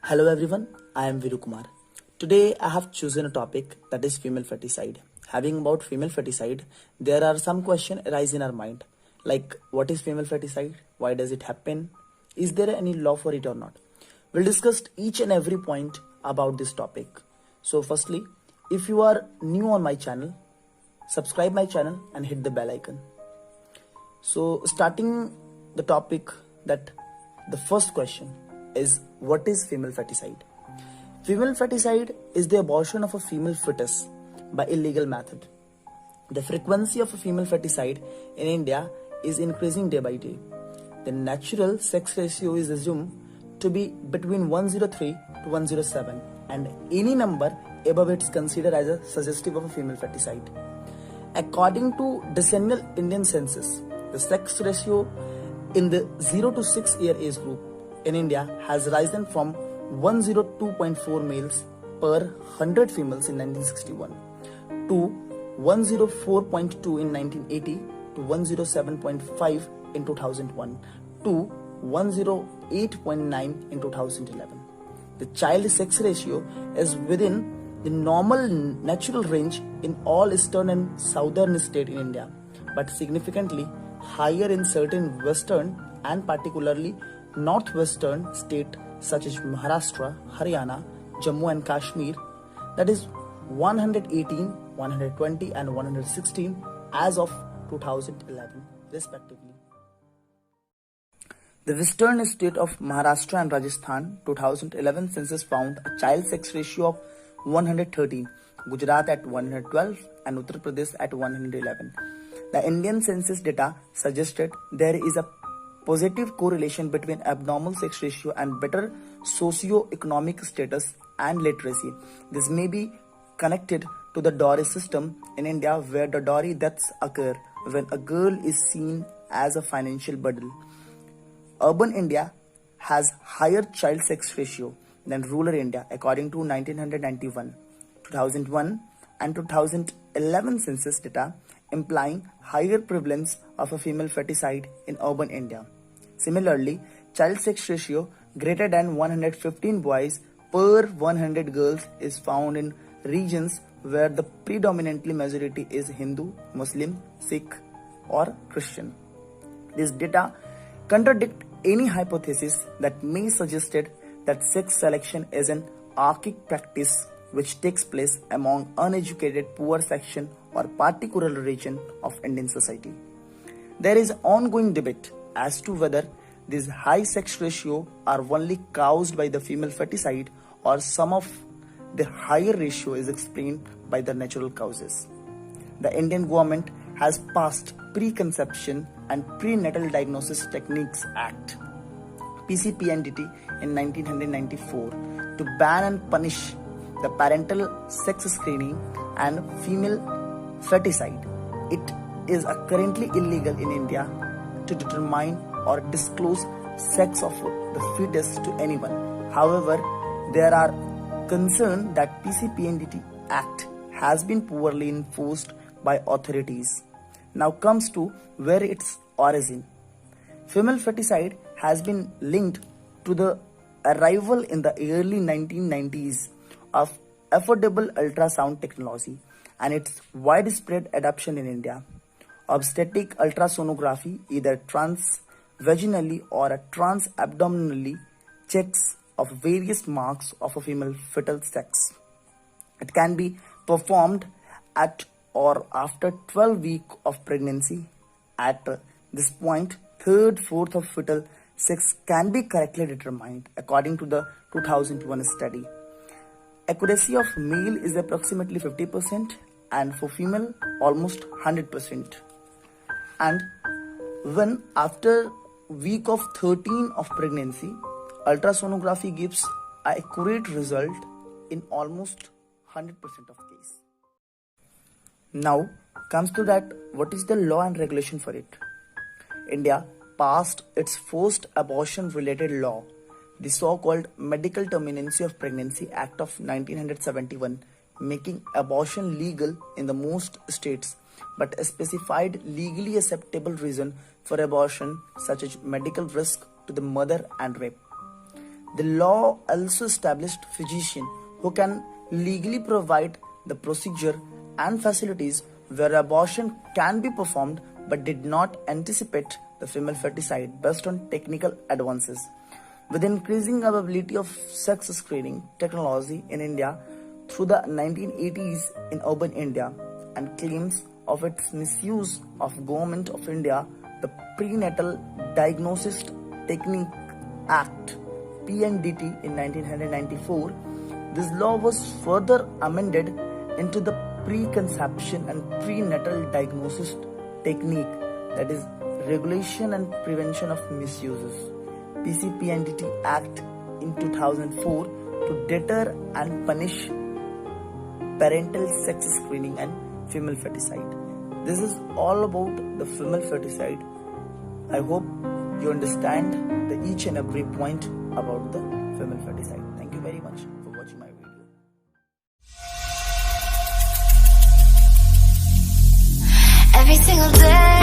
Hello everyone, I am Viru Kumar. Today I have chosen a topic that is female feticide. Having about female feticide, there are some questions arise in our mind, like what is female feticide? Why does it happen? Is there any law for it or not? We'll discuss each and every point about this topic. So firstly, if you are new on my channel, subscribe my channel and hit the bell icon. So starting the topic, that the first question is, what is female feticide? Female feticide is the abortion of a female fetus by illegal method. The frequency of a female feticide in India is increasing day by day. The natural sex ratio is assumed to be between 103 to 107, and any number above it is considered as a suggestive of a female feticide. According to decennial Indian census, the sex ratio in the 0 to 6 year age group in India has risen from 102.4 males per 100 females in 1961 to 104.2 in 1980 to 107.5 in 2001 to 108.9 in 2011. The child sex ratio is within the normal natural range in all eastern and southern states in India, but significantly higher in certain western and particularly northwestern states such as Maharashtra, Haryana, Jammu and Kashmir, that is 118, 120 and 116 as of 2011 respectively. The western state of Maharashtra and Rajasthan 2011 census found a child sex ratio of 113, Gujarat at 112 and Uttar Pradesh at 111. The Indian census data suggested there is a positive correlation between abnormal sex ratio and better socio-economic status and literacy. This may be connected to the dowry system in India, where the dowry deaths occur when a girl is seen as a financial burden. Urban India has higher child sex ratio than rural India according to 1991, 2001 and 2011 census data, implying higher prevalence of a female feticide in urban India. Similarly, child sex ratio greater than 115 boys per 100 girls is found in regions where the predominantly majority is Hindu, Muslim, Sikh or Christian. This data contradict any hypothesis that may suggested that sex selection is an archaic practice which takes place among uneducated poor section or particular region of Indian society. There is ongoing debate as to whether these high sex ratio are only caused by the female feticide or some of the higher ratio is explained by the natural causes. The Indian government has passed Preconception and Prenatal Diagnosis Techniques Act PCPNDT in 1994 to ban and punish the parental sex screening and female feticide. It is currently illegal in India to determine or disclose sex of the fetus to anyone. However, there are concerns that PCPNDT Act has been poorly enforced by authorities. Now comes to where its origin. Female feticide has been linked to the arrival in the early 1990s of affordable ultrasound technology and its widespread adoption in India. Obstetric ultrasonography, either transvaginally or transabdominally, checks of various marks of a female fetal sex. It can be performed at or after 12 weeks of pregnancy. At this point, third, fourth of fetal sex can be correctly determined according to the 2001 study. Accuracy of male is approximately 50% and for female almost 100%. And when after week of 13 of pregnancy, ultrasonography gives an accurate result in almost 100% of case. Now comes to that, what is the law and regulation for it? India passed its first abortion related law the so-called Medical Terminacy of Pregnancy Act of 1971, making abortion legal in the most states, but specified legally acceptable reason for abortion such as medical risk to the mother and rape. The law also established physicians who can legally provide the procedure and facilities where abortion can be performed but did not anticipate the female feticide based on technical advances. With increasing availability of sex screening technology in India through the 1980s in urban India and claims of its misuse of Government of India, the Prenatal Diagnosis Technique Act PNDT in 1994, this law was further amended into the Preconception and Prenatal Diagnosis Technique, that is Regulation and Prevention of Misuses, PCPNDT Act in 2004 to deter and punish parental sex screening and female feticide. This is all about the female feticide. I hope you understand the each and every point about the female feticide. Thank you very much for watching my video. Every single day